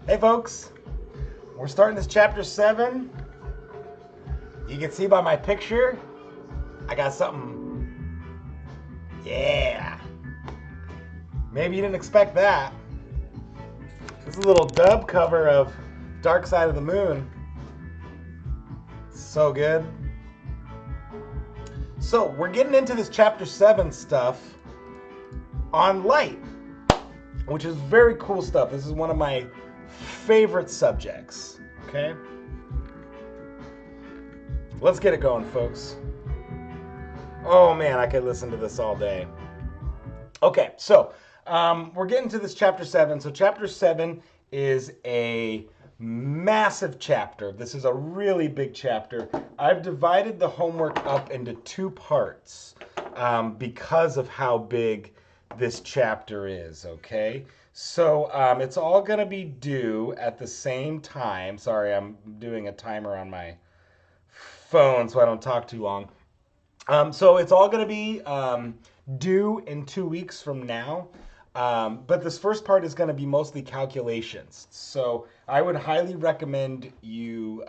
Hey folks, we're starting this chapter 7. You can see by my picture, I got something, yeah. Maybe you didn't expect that. This is a little dub cover of Dark Side of the Moon. So good. So we're getting into this chapter 7 stuff on light, which is very cool stuff. This is one of my favorite subjects, okay? Let's get it going, folks. Oh man, I could listen to this all day. Okay, so we're getting to this chapter 7. So chapter 7 is a massive chapter. This is a really big chapter. I've divided the homework up into 2 parts because of how big this chapter is, okay? So it's all going to be due at the same time. Sorry, I'm doing a timer on my phone so I don't talk too long. So it's all going to be due in 2 weeks from now. But this first part is going to be mostly calculations. So I would highly recommend you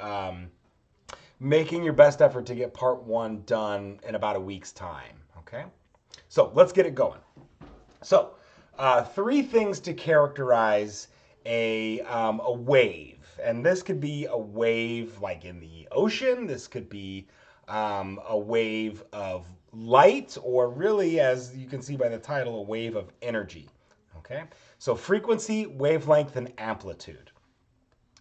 making your best effort to get part 1 done in about a week's time. Okay? So let's get it going. So 3 things to characterize a wave. And this could be a wave like in the ocean. This could be a wave of light, or really, as you can see by the title, a wave of energy. Okay, so frequency, wavelength, and amplitude.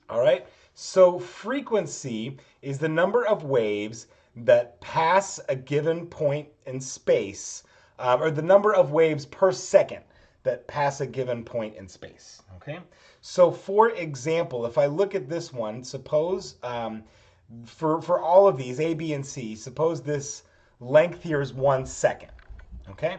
All right, so frequency is the number of waves that pass a given point in space, or the number of waves per second that pass a given point in space. Okay, so for example, if I look at this one, suppose for all of these, A, B, and C, suppose this length here is 1 second, okay?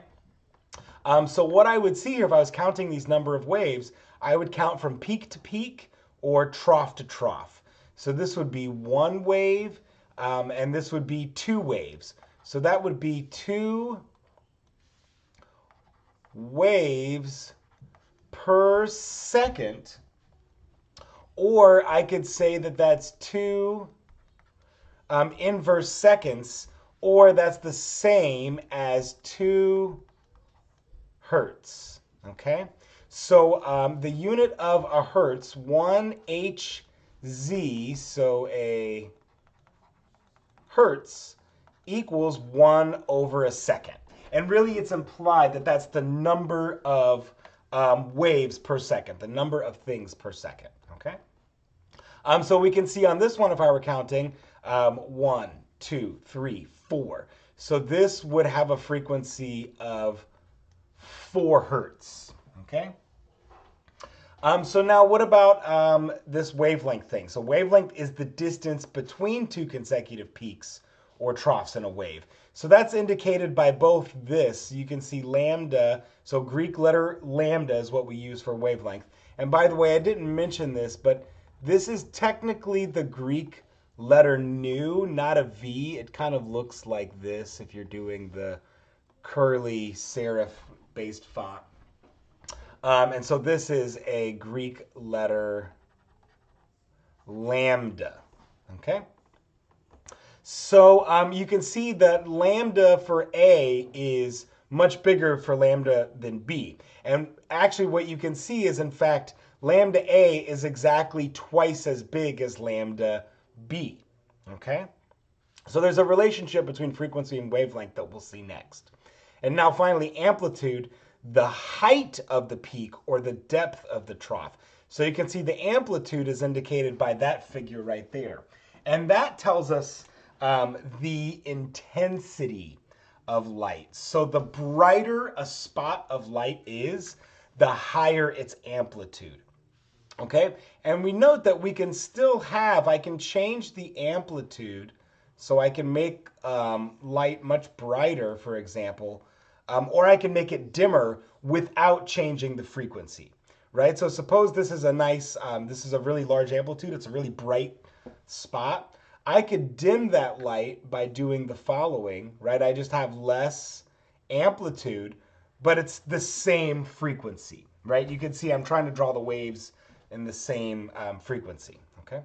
So what I would see here, if I was counting these number of waves, I would count from peak to peak or trough to trough. So this would be 1 wave, and this would be 2 waves. So that would be 2 waves per second, or I could say that that's 2 inverse seconds, or that's the same as 2 hertz, okay? So the unit of a hertz, 1 Hz, so a hertz equals 1 over a second. And really it's implied that that's the number of waves per second, the number of things per second, okay? So we can see on this one, if I were counting, 1, 2, 3, 4. So this would have a frequency of 4 hertz, okay? So now what about this wavelength thing? So wavelength is the distance between 2 consecutive peaks or troughs in a wave. So that's indicated by both this. You can see lambda, so Greek letter lambda is what we use for wavelength. And by the way, I didn't mention this, but this is technically the Greek letter nu, not a V. It kind of looks like this if you're doing the curly serif-based font. And so this is a Greek letter lambda, okay? So you can see that lambda for A is much bigger for lambda than B. And actually what you can see is, in fact, lambda A is exactly twice as big as lambda B, okay? So there's a relationship between frequency and wavelength that we'll see next. And now finally, amplitude, the height of the peak or the depth of the trough. So you can see the amplitude is indicated by that figure right there. And that tells us the intensity of light. So the brighter a spot of light is, the higher its amplitude. Okay, and we note that we can still have, I can change the amplitude, so I can make light much brighter, for example, or I can make it dimmer without changing the frequency, right? So suppose this is a nice, this is a really large amplitude, it's a really bright spot. I could dim that light by doing the following, right? I just have less amplitude, but it's the same frequency, right? You can see I'm trying to draw the waves in the same frequency, okay?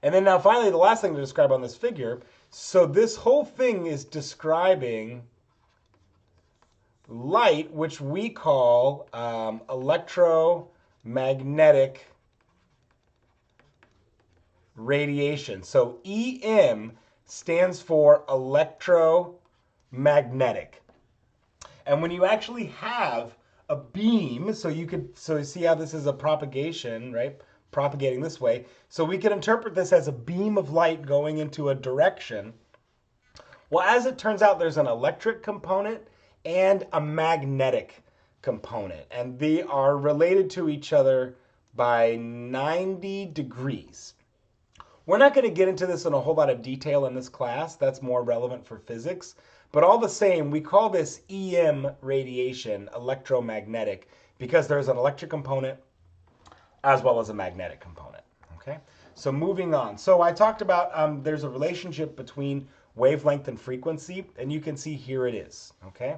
And then now finally, the last thing to describe on this figure, so this whole thing is describing light, which we call electromagnetic radiation. So EM stands for electromagnetic. And when you actually have a beam, so you see how this is a propagation, right? Propagating this way. So we can interpret this as a beam of light going into a direction. Well, as it turns out, there's an electric component and a magnetic component, and they are related to each other by 90 degrees. We're not going to get into this in a whole lot of detail in this class. That's more relevant for physics. But all the same, we call this EM radiation electromagnetic because there's an electric component as well as a magnetic component. Okay, so moving on. So I talked about there's a relationship between wavelength and frequency, and you can see here it is. Okay,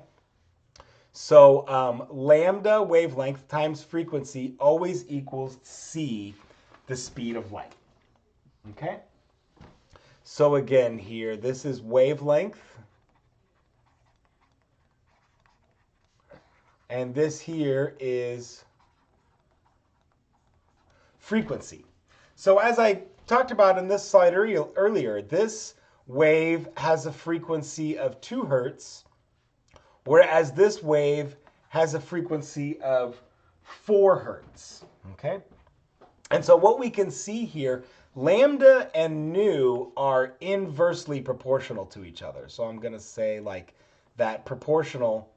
so lambda wavelength times frequency always equals c, the speed of light. Okay, so again here, this is wavelength, and this here is frequency. So as I talked about in this slide earlier, this wave has a frequency of 2 hertz, whereas this wave has a frequency of 4 hertz. Okay, and so what we can see here, lambda and nu are inversely proportional to each other. So I'm going to say like that proportional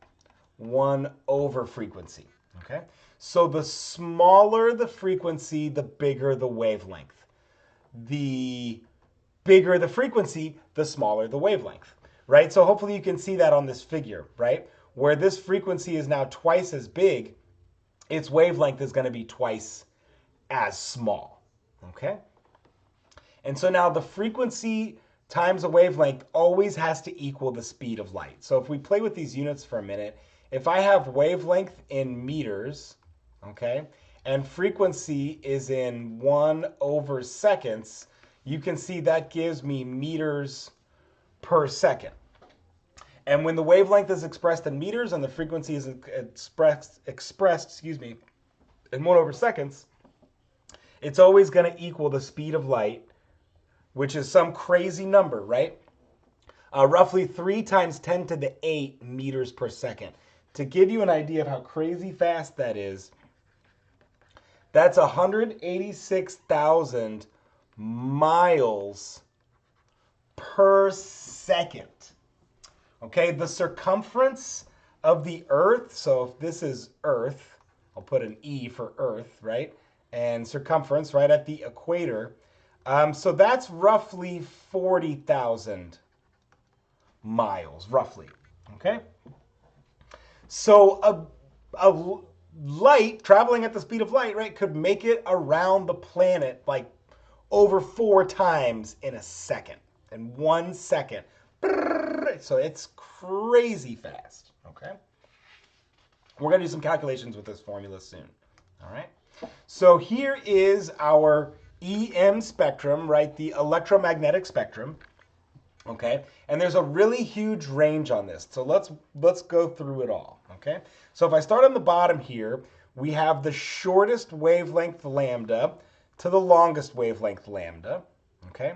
1 over frequency. Okay, so the smaller the frequency, the bigger the wavelength. The bigger the frequency, the smaller the wavelength, right? So hopefully you can see that on this figure, right? Where this frequency is now twice as big, its wavelength is going to be twice as small, okay? And so now the frequency times a wavelength always has to equal the speed of light. So if we play with these units for a minute, if I have wavelength in meters, okay, and frequency is in 1 over seconds, you can see that gives me meters per second. And when the wavelength is expressed in meters and the frequency is expressed in 1 over seconds, it's always going to equal the speed of light, which is some crazy number, right? Roughly 3 times 10 to the 8 meters per second. To give you an idea of how crazy fast that is, that's 186,000 miles per second. Okay, the circumference of the Earth, so if this is Earth, I'll put an E for Earth, right? And circumference right at the equator. So that's roughly 40,000 miles, roughly, okay? So a light traveling at the speed of light, right, could make it around the planet like over 4 times in a second, in 1 second. So it's crazy fast, okay? We're going to do some calculations with this formula soon, all right? So here is our EM spectrum, right, the electromagnetic spectrum, okay? And there's a really huge range on this. So let's go through it all, okay? So if I start on the bottom here, we have the shortest wavelength lambda to the longest wavelength lambda, okay?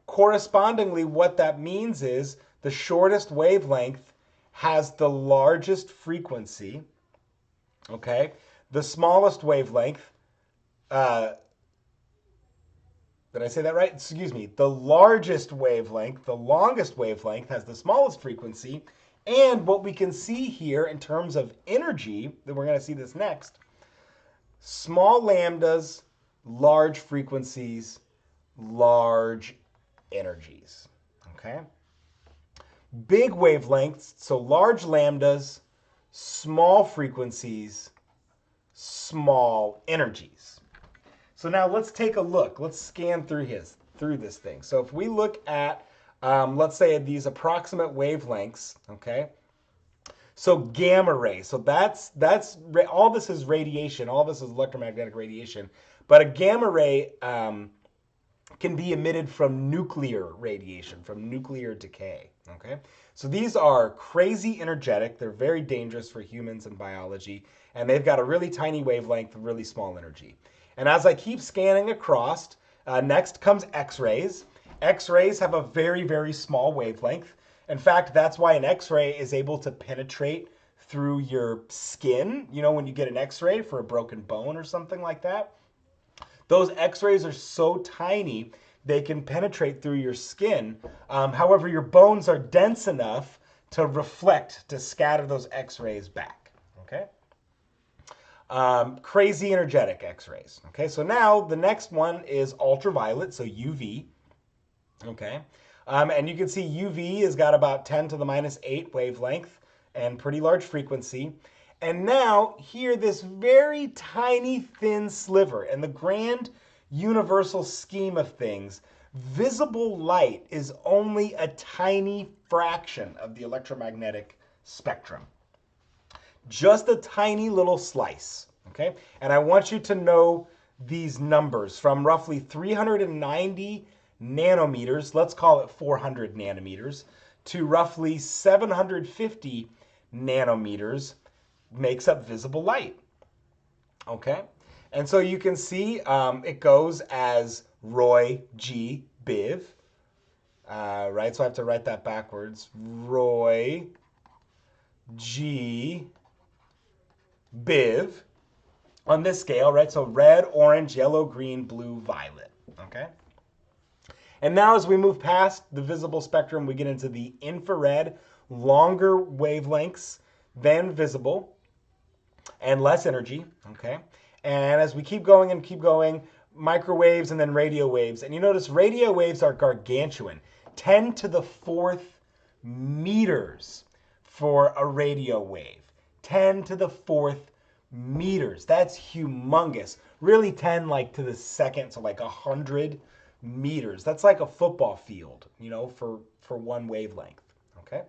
Correspondingly, what that means is the shortest wavelength has the largest frequency, okay? The smallest wavelength, did I say that right? Excuse me. The largest wavelength, the longest wavelength, has the smallest frequency. And what we can see here in terms of energy, that we're going to see this next, small lambdas, large frequencies, large energies. Okay? Big wavelengths, so large lambdas, small frequencies, small energies. So now let's take a look. Let's scan through this thing. So if we look at, let's say these approximate wavelengths, okay? So gamma ray. So that's all this is radiation. All this is electromagnetic radiation. But a gamma ray can be emitted from nuclear radiation, from nuclear decay, okay? So these are crazy energetic. They're very dangerous for humans and biology, and they've got a really tiny wavelength, really small energy. And as I keep scanning across, next comes X-rays. X-rays have a very, very small wavelength. In fact, that's why an X-ray is able to penetrate through your skin. You know, when you get an X-ray for a broken bone or something like that, those X-rays are so tiny they can penetrate through your skin. However, your bones are dense enough to reflect, to scatter those X-rays back. Okay. Crazy energetic X-rays. Okay, so now the next one is ultraviolet, so UV. Okay, and you can see UV has got about 10 to the minus 8 wavelength and pretty large frequency. And now here, this very tiny thin sliver in the grand universal scheme of things, visible light is only a tiny fraction of the electromagnetic spectrum. Just a tiny little slice, okay? And I want you to know these numbers from roughly 390 nanometers, let's call it 400 nanometers, to roughly 750 nanometers makes up visible light, okay? And so you can see it goes as Roy G. Biv, right? So I have to write that backwards. Roy G. Biv on this scale, right? So red, orange, yellow, green, blue, violet, okay? And now as we move past the visible spectrum, we get into the infrared, longer wavelengths than visible and less energy, okay? And as we keep going and keep going, microwaves and then radio waves. And you notice radio waves are gargantuan, 10 to the 4th meters for a radio wave. 10 to the 4th meters. That's humongous. Really 10 like to the second, so like 100 meters. That's like a football field, you know, for one wavelength, okay?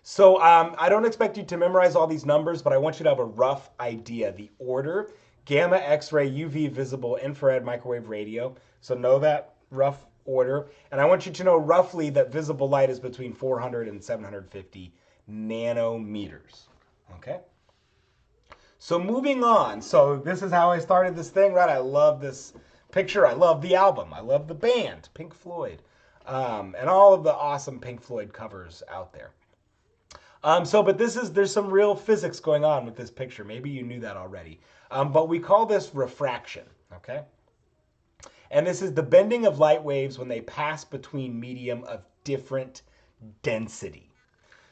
So I don't expect you to memorize all these numbers, but I want you to have a rough idea. The order: gamma, X-ray, UV, visible, infrared, microwave, radio. So know that rough order. And I want you to know roughly that visible light is between 400 and 750 nanometers. Okay? So moving on. So this is how I started this thing, right? I love this picture. I love the album. I love the band, Pink Floyd, and all of the awesome Pink Floyd covers out there. But there's some real physics going on with this picture. Maybe you knew that already. But we call this refraction, okay? And this is the bending of light waves when they pass between medium of different density.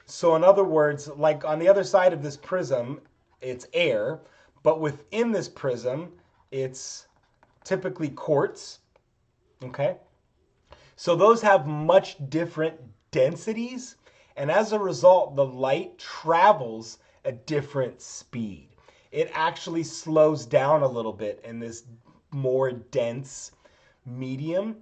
So in other words, like on the other side of this prism, it's air, but within this prism, it's typically quartz, okay? So those have much different densities, and as a result, the light travels a different speed. It actually slows down a little bit in this more dense medium.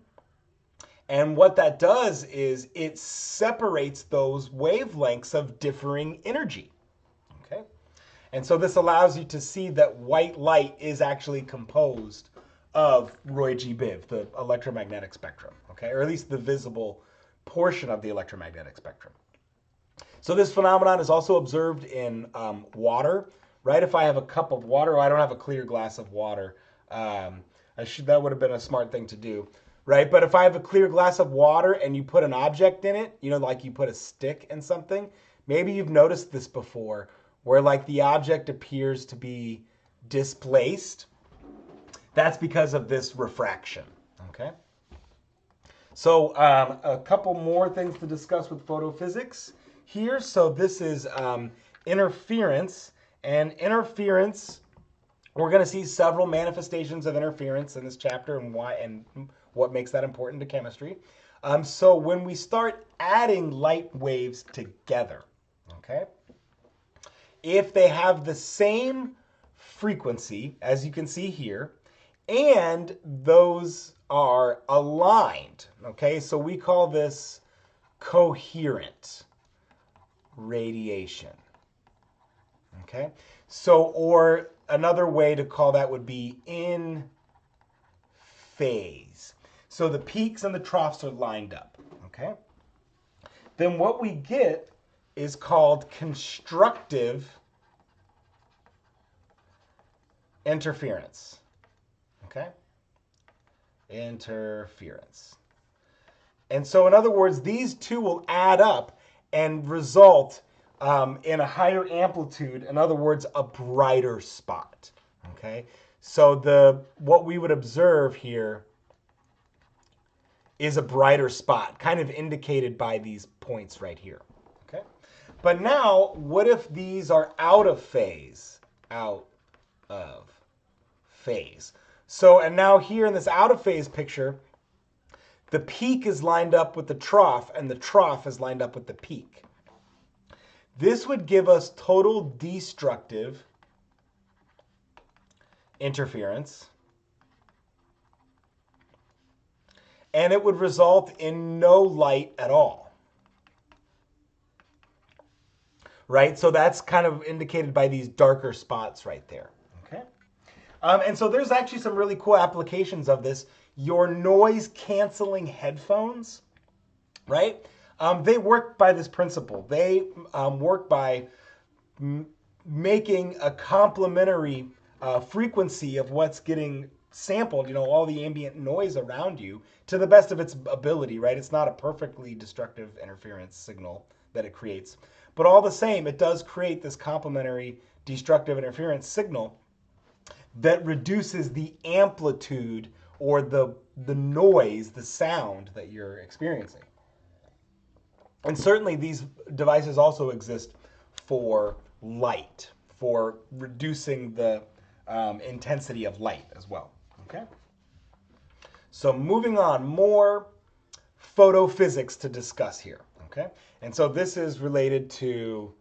And what that does is it separates those wavelengths of differing energy, okay? And so this allows you to see that white light is actually composed of Roy G. Biv, the electromagnetic spectrum, okay? Or at least the visible portion of the electromagnetic spectrum. So this phenomenon is also observed in water, right? If I have a cup of water, I don't have a clear glass of water. That would have been a smart thing to do, right? But if I have a clear glass of water and you put an object in it, you know, like you put a stick in something, maybe you've noticed this before, where like the object appears to be displaced. That's because of this refraction, okay? So a couple more things to discuss with photophysics here. So this is interference, and interference, we're going to see several manifestations of interference in this chapter and why and what makes that important to chemistry. So when we start adding light waves together, okay, if they have the same frequency, as you can see here, and those are aligned, okay, so we call this coherent radiation, okay? So, or another way to call that would be in phase. So the peaks and the troughs are lined up, okay? Then what we get is called constructive interference, okay? Interference. And so in other words, these two will add up and result in a higher amplitude, in other words, a brighter spot, okay? So what we would observe here is a brighter spot, kind of indicated by these points right here, okay? But now, what if these are out of phase? Out of phase. So, and now here in this out of phase picture, the peak is lined up with the trough, and the trough is lined up with the peak. This would give us total destructive interference, and it would result in no light at all. Right? So that's kind of indicated by these darker spots right there. Okay? And so there's actually some really cool applications of this. Your noise canceling headphones, right? They work by this principle. They work by making a complementary frequency of what's getting sampled, all the ambient noise around you to the best of its ability, right? It's not a perfectly destructive interference signal that it creates, but all the same, it does create this complementary destructive interference signal that reduces the amplitude or the noise, the sound that you're experiencing. And certainly these devices also exist for light, for reducing the intensity of light as well. Okay? So moving on, more photophysics to discuss here. Okay? And so this is related to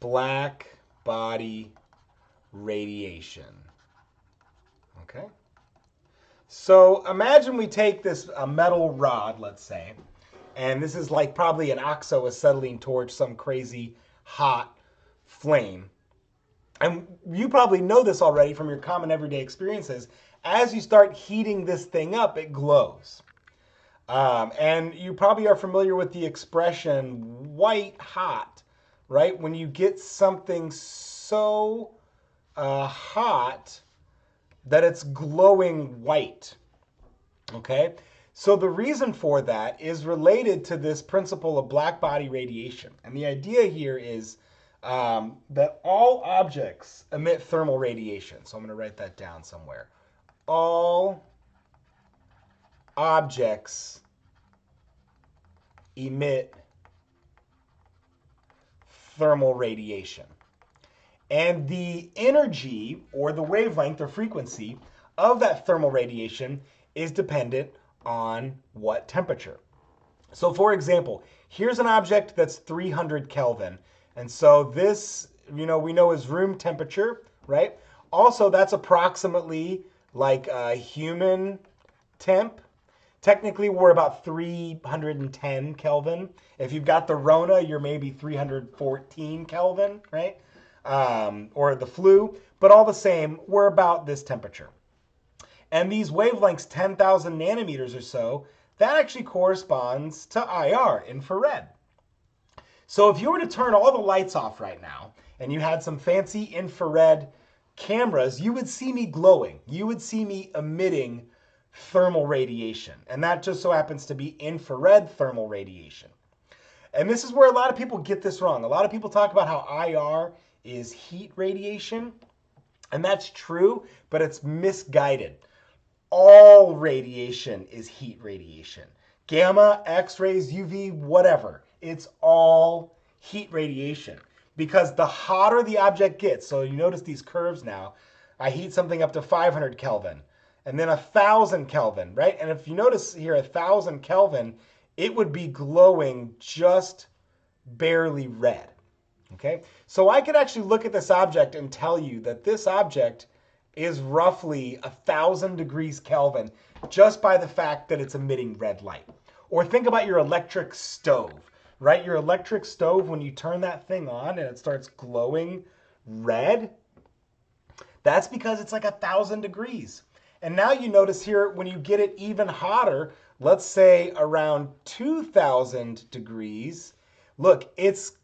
black body radiation. Okay? So imagine we take this metal rod, let's say, and this is like probably an oxoacetylene torch, some crazy hot flame. And you probably know this already from your common everyday experiences. As you start heating this thing up, it glows. And you probably are familiar with the expression white hot, right? When you get something so hot that it's glowing white, okay? So the reason for that is related to this principle of black body radiation. And the idea here is that all objects emit thermal radiation. So I'm going to write that down somewhere. All objects emit thermal radiation. And the energy or the wavelength or frequency of that thermal radiation is dependent on what temperature. So for example, here's an object that's 300 Kelvin. And so this, we know is room temperature, right? Also, that's approximately like a human temp. Technically, we're about 310 Kelvin. If you've got the Rona, you're maybe 314 Kelvin, right? Or the flu. But all the same, we're about this temperature. And these wavelengths, 10,000 nanometers or so, that actually corresponds to IR, infrared. So if you were to turn all the lights off right now, and you had some fancy infrared cameras, you would see me glowing. You would see me emitting thermal radiation. And that just so happens to be infrared thermal radiation. And this is where a lot of people get this wrong. A lot of people talk about how IR is heat radiation. And that's true, but it's misguided. All radiation is heat radiation. Gamma, X-rays, UV, whatever. It's all heat radiation. Because the hotter the object gets, so you notice these curves now, I heat something up to 500 Kelvin, and then 1,000 Kelvin, right? And if you notice here, 1,000 Kelvin, it would be glowing just barely red, okay? So I could actually look at this object and tell you that this object is roughly 1,000 degrees Kelvin just by the fact that it's emitting red light. Or think about your electric stove, right? Your electric stove, when you turn that thing on and it starts glowing red, that's because it's like 1,000 degrees. And now you notice here, when you get it even hotter, let's say around 2000 degrees, look, it's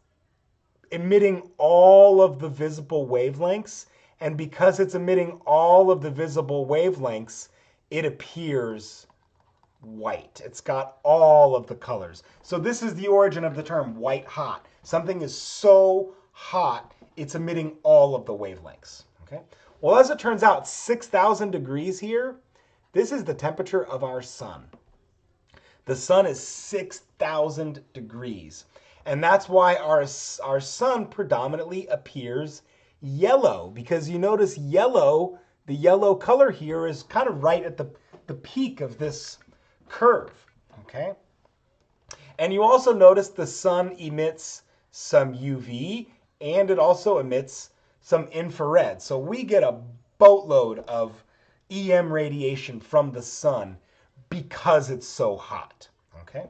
emitting all of the visible wavelengths. And because it's emitting all of the visible wavelengths, it appears white. It's got all of the colors. So this is the origin of the term white hot. Something is so hot, it's emitting all of the wavelengths. Okay. Well, as it turns out, 6,000 degrees here, this is the temperature of our sun. The sun is 6,000 degrees. And that's why our sun predominantly appears yellow, because you notice yellow, the yellow color here is kind of right at the peak of this curve, okay? And you also notice the sun emits some UV and it also emits some infrared. So we get a boatload of EM radiation from the sun because it's so hot, okay?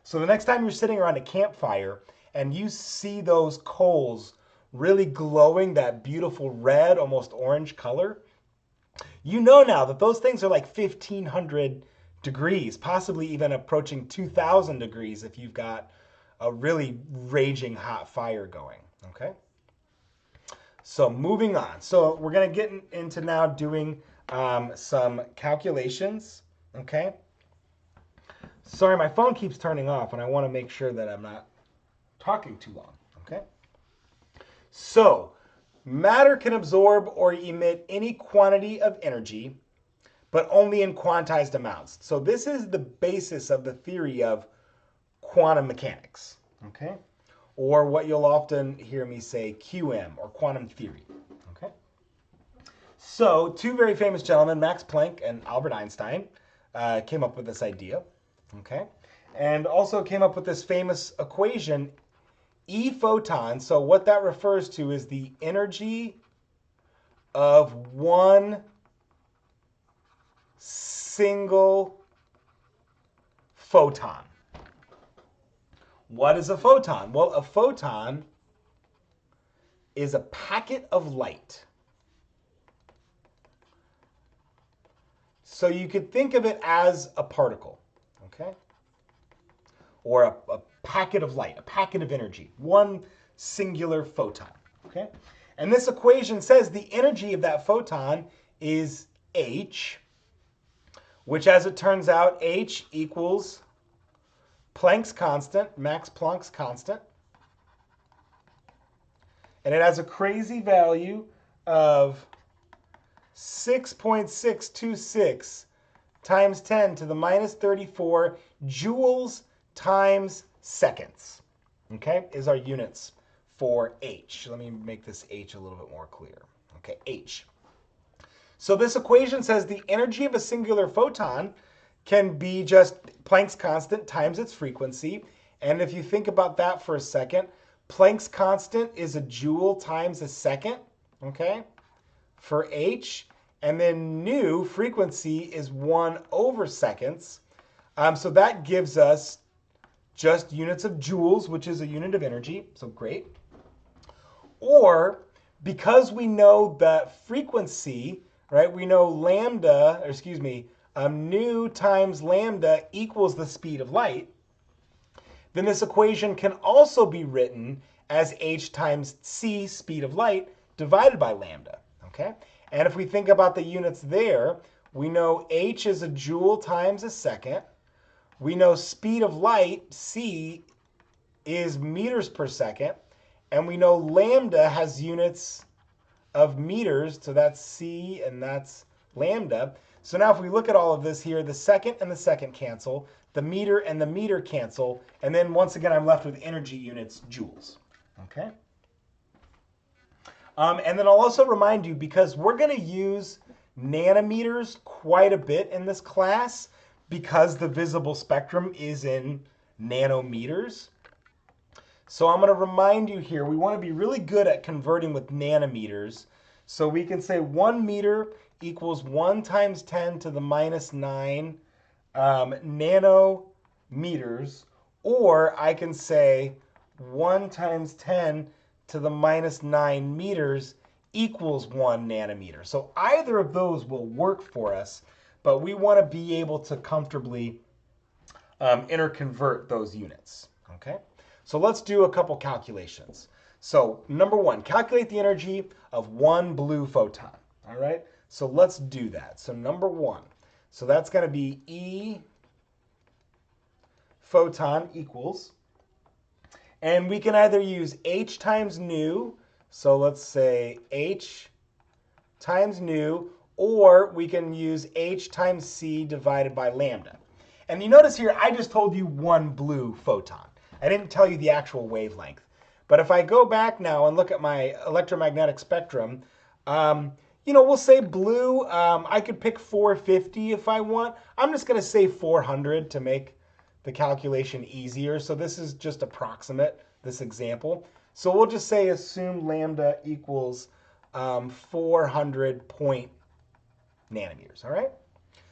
So the next time you're sitting around a campfire and you see those coals really glowing that beautiful red, almost orange color, you know now that those things are like 1,500 degrees, possibly even approaching 2,000 degrees if you've got a really raging hot fire going, okay? So moving on. So we're going to get into now doing some calculations, okay? Sorry, my phone keeps turning off, and I want to make sure that I'm not talking too long, okay? So, matter can absorb or emit any quantity of energy, but only in quantized amounts. So this is the basis of the theory of quantum mechanics, okay? Or what you'll often hear me say, QM, or quantum theory, okay? So, two very famous gentlemen, Max Planck and Albert Einstein, came up with this idea. Okay, and also came up with this famous equation, E photon. So what that refers to is the energy of one single photon. What is a photon? Well, a photon is a packet of light. So you could think of it as a particle. Okay? Or a packet of light, a packet of energy, one singular photon. Okay? And this equation says the energy of that photon is h, which as it turns out, h equals Planck's constant, Max Planck's constant. And it has a crazy value of 6.626 times 10 to the minus 34 joules times seconds, okay, is our units for h. Let me make this h a little bit more clear. Okay, h. So this equation says the energy of a singular photon can be just Planck's constant times its frequency. And if you think about that for a second, Planck's constant is a joule times a second, okay, for h. And then nu, frequency, is 1 over seconds. So that gives us just units of joules, which is a unit of energy. So great. Or because we know that frequency, right, we know lambda, or excuse me, nu times lambda equals the speed of light, then this equation can also be written as h times c, speed of light, divided by lambda, okay? And if we think about the units there, we know h is a joule times a second. We know speed of light, c, is meters per second. And we know lambda has units of meters, so that's c and that's lambda. So now if we look at all of this here, the second and the second cancel, the meter and the meter cancel, and then once again I'm left with energy units, joules, okay? And then I'll also remind you, because we're going to use nanometers quite a bit in this class, because the visible spectrum is in nanometers. So I'm going to remind you here, we want to be really good at converting with nanometers. So we can say 1 meter equals 1 times 10 to the minus 9 nanometers. Or I can say 1 times 10 to the minus 9 meters equals 1 nanometer. So either of those will work for us. but we want to be able to comfortably interconvert those units. Okay, so let's do a couple calculations. So number one, calculate the energy of one blue photon. All right, so let's do that. So number one, so that's going to be E photon equals, and we can either use H times nu, so let's say H times nu, or we can use H times C divided by lambda. And you notice here, I just told you one blue photon. I didn't tell you the actual wavelength. But if I go back now and look at my electromagnetic spectrum, we'll say blue. I could pick 450 if I want. I'm just going to say 400 to make the calculation easier. So this is just approximate, this example. So we'll just say assume lambda equals 400 point nanometers, all right?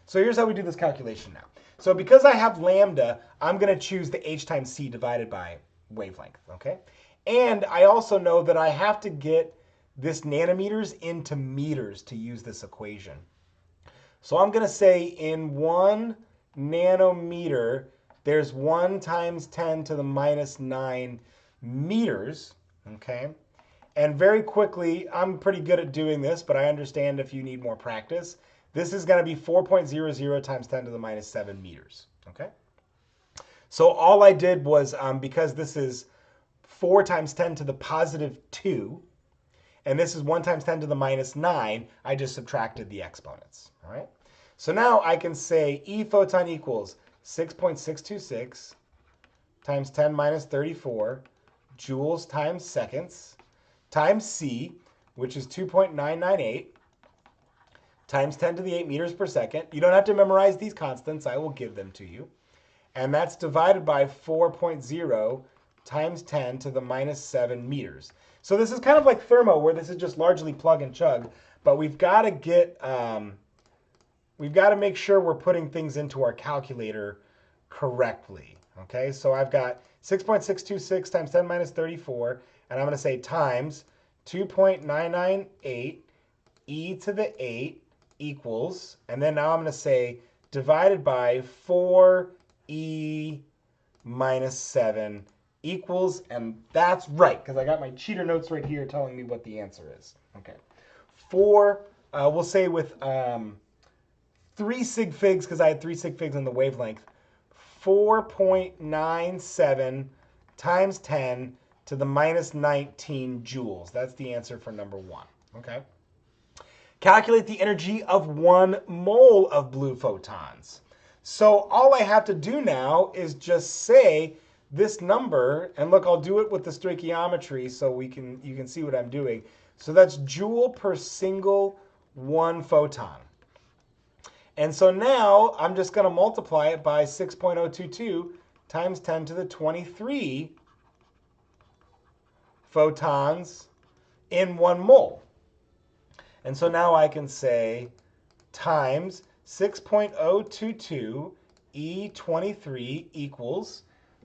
So here's how we do this calculation now. So because I have lambda, I'm going to choose the H times C divided by wavelength, okay? And I also know that I have to get this nanometers into meters to use this equation. So I'm going to say in 1 nanometer, there's 1 times 10 to the minus 9 meters, okay? And very quickly, I'm pretty good at doing this, but I understand if you need more practice. This is going to be 4.00 times 10 to the minus 7 meters, okay? So all I did was, because this is 4 times 10 to the positive 2, and this is 1 times 10 to the minus 9, I just subtracted the exponents, all right? So now I can say E photon equals 6.626 times 10 minus 34 joules times seconds times C, which is 2.998, times 10 to the 8 meters per second. You don't have to memorize these constants. I will give them to you. And that's divided by 4.0 times 10 to the minus 7 meters. So this is kind of like thermo, where this is just largely plug and chug. But we've got to get, we've got to make sure we're putting things into our calculator correctly. Okay, so I've got 6.626 times 10 minus 34, and I'm going to say times 2.998 e to the 8 equals, and then now I'm going to say divided by 4e minus 7 equals, and that's right, because I got my cheater notes right here telling me what the answer is. Okay, we'll say with 3 sig figs, because I had 3 sig figs in the wavelength, 4.97 times 10 to the minus 19 joules. That's the answer for number 1. Okay. Calculate the energy of 1 mole of blue photons. So all I have to do now is just say this number, and look, I'll do it with the stoichiometry so you can see what I'm doing. So that's joule per single 1 photon. And so now I'm just going to multiply it by 6.022 times 10 to the 23 photons in 1 mole. And so now I can say times 6.022 E23 equals,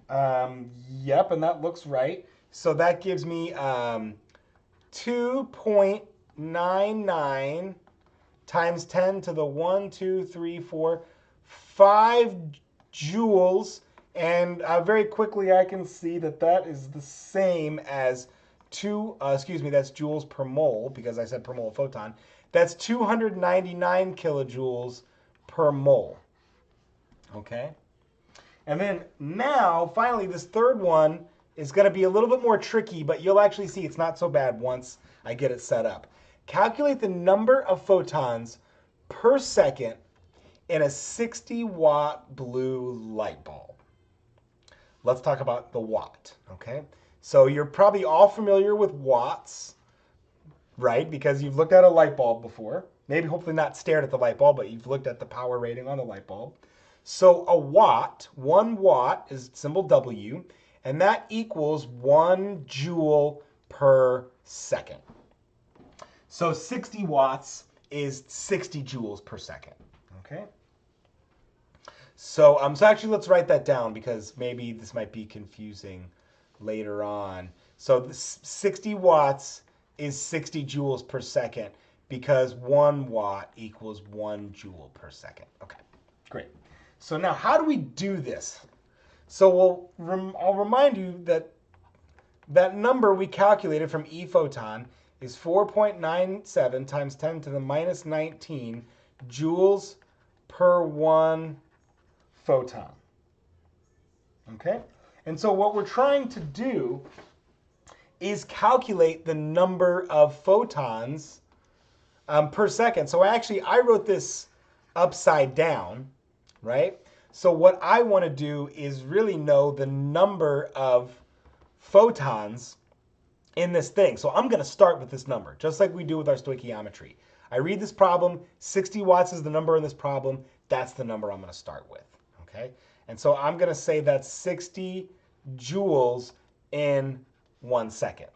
yep, and that looks right. So that gives me 2.99 times 10 to the 5 joules. And very quickly I can see that that is the same as that's joules per mole, because I said per mole photon. That's 299 kilojoules per mole. Okay? And then now, finally, this third one is going to be a little bit more tricky, but you'll actually see it's not so bad once I get it set up. Calculate the number of photons per second in a 60-watt blue light bulb. Let's talk about the watt, okay? So you're probably all familiar with watts, right? Because you've looked at a light bulb before. Maybe hopefully not stared at the light bulb, but you've looked at the power rating on the light bulb. So a watt, 1 watt is symbol W, and that equals 1 joule per second. So 60 watts is 60 joules per second, okay? So, so actually let's write that down, because maybe this might be confusing later on. So 60 watts is 60 joules per second. because 1 watt equals 1 joule per second. Okay, great. So now how do we do this? So I'll remind you that that number we calculated from E photon is 4.97 times 10 to the minus 19 joules per 1 photon. Okay? And so what we're trying to do is calculate the number of photons per second. So I wrote this upside down, right? So what I want to do is really know the number of photons in this thing. So I'm going to start with this number, just like we do with our stoichiometry. I read this problem, 60 watts is the number in this problem. That's the number I'm going to start with, okay? And so I'm going to say that's 60 joules in 1 second.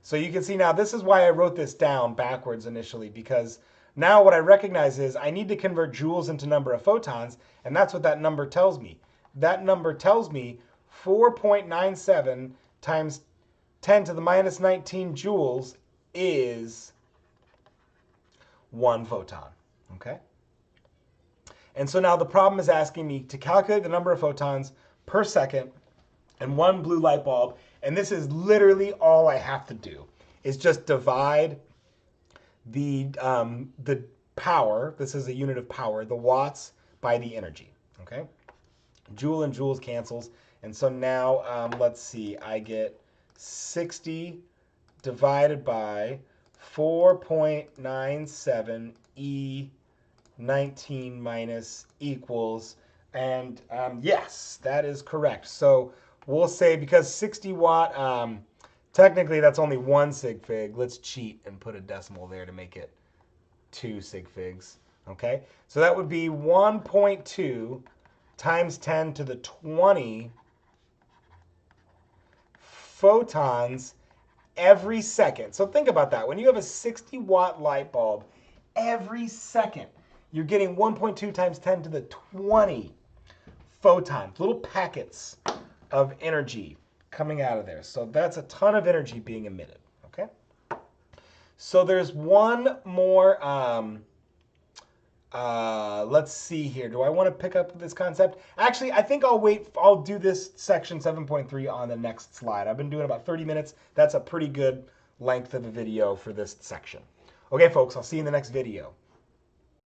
So you can see now this is why I wrote this down backwards initially, because now what I recognize is I need to convert joules into number of photons, and that's what that number tells me. That number tells me 4.97 times 10 to the minus 19 joules is 1 photon, okay? And so now the problem is asking me to calculate the number of photons per second in one blue light bulb, and this is literally all I have to do, is just divide the power, this is a unit of power, the watts, by the energy, okay? Joule and joules cancels, and so now, let's see, I get 60 divided by 4.97 E19 minus equals, and yes, that is correct. So we'll say because 60 watt, technically that's only 1 sig fig. Let's cheat and put a decimal there to make it 2 sig figs, okay? So that would be 1.2 times 10 to the 20 photons every second. So think about that. When you have a 60 watt light bulb, every second you're getting 1.2 times 10 to the 20 photons, little packets of energy coming out of there. So that's a ton of energy being emitted, okay? So there's one more, let's see here. Do I want to pick up this concept? Actually, I think I'll do this section 7.3 on the next slide. I've been doing about 30 minutes. That's a pretty good length of a video for this section. Okay, folks, I'll see you in the next video.